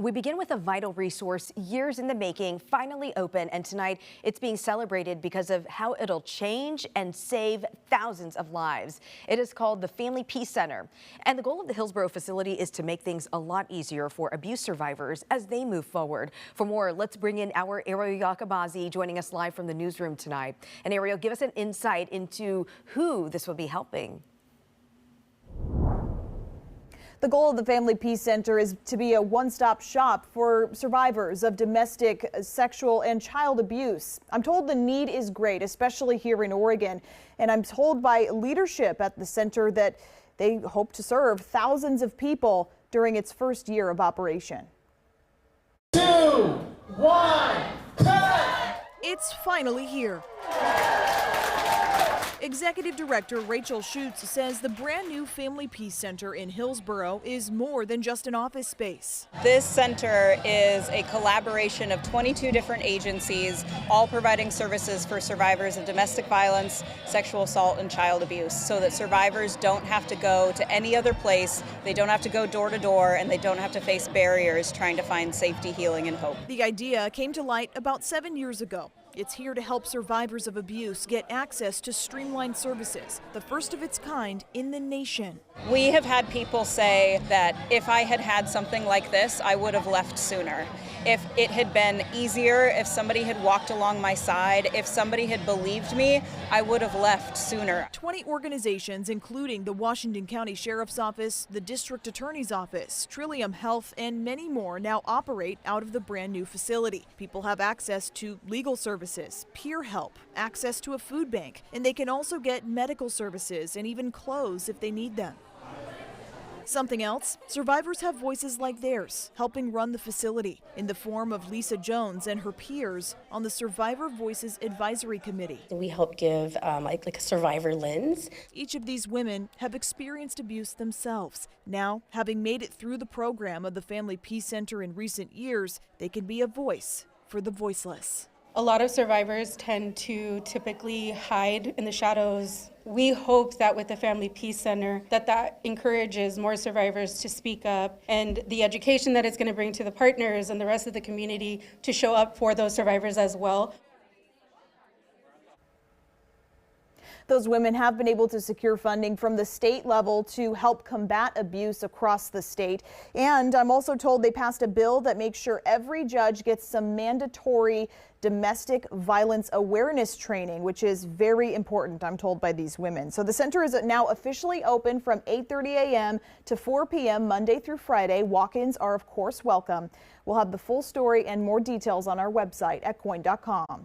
We begin with a vital resource years in the making, finally open, and tonight it's being celebrated because of how it'll change and save thousands of lives. It is called the Family Peace Center, and the goal of the Hillsborough facility is to make things a lot easier for abuse survivors as they move forward. For more, let's bring in our Ariel Yakabazi joining us live from the newsroom tonight. And Ariel, give us an insight into who this will be helping. The goal of the Family Peace Center is to be a one-stop shop for survivors of domestic, sexual, and child abuse. I'm told the need is great, especially here in Oregon, and I'm told by leadership at the center that they hope to serve thousands of people during its first year of operation. 2, 1, cut! It's finally here. Executive Director Rachel Schutz says the brand new Family Peace Center in Hillsborough is more than just an office space. This center is a collaboration of 22 different agencies, all providing services for survivors of domestic violence, sexual assault, and child abuse, so that survivors don't have to go to any other place, they don't have to go door to door, and they don't have to face barriers trying to find safety, healing, and hope. The idea came to light about 7 years ago. It's here to help survivors of abuse get access to streamlined services, the first of its kind in the nation. We have had people say that if I had had something like this, I would have left sooner. If it had been easier, if somebody had walked along my side, if somebody had believed me, I would have left sooner. 20 organizations, including the Washington County Sheriff's Office, the District Attorney's Office, Trillium Health, and many more now operate out of the brand new facility. People have access to legal services, peer help, access to a food bank, and they can also get medical services and even clothes if they need them. Something else, survivors have voices like theirs, helping run the facility in the form of Lisa Jones and her peers on the Survivor Voices Advisory Committee. We help give like a survivor lens. Each of these women have experienced abuse themselves. Now, having made it through the program of the Family Peace Center in recent years, they can be a voice for the voiceless. A lot of survivors tend to typically hide in the shadows. We hope that with the Family Peace Center that encourages more survivors to speak up, and the education that it's going to bring to the partners and the rest of the community to show up for those survivors as well. Those women have been able to secure funding from the state level to help combat abuse across the state. And I'm also told they passed a bill that makes sure every judge gets some mandatory domestic violence awareness training, which is very important, I'm told, by these women. So the center is now officially open from 8:30 a.m. to 4 p.m. Monday through Friday. Walk-ins are, of course, welcome. We'll have the full story and more details on our website at KOIN.com.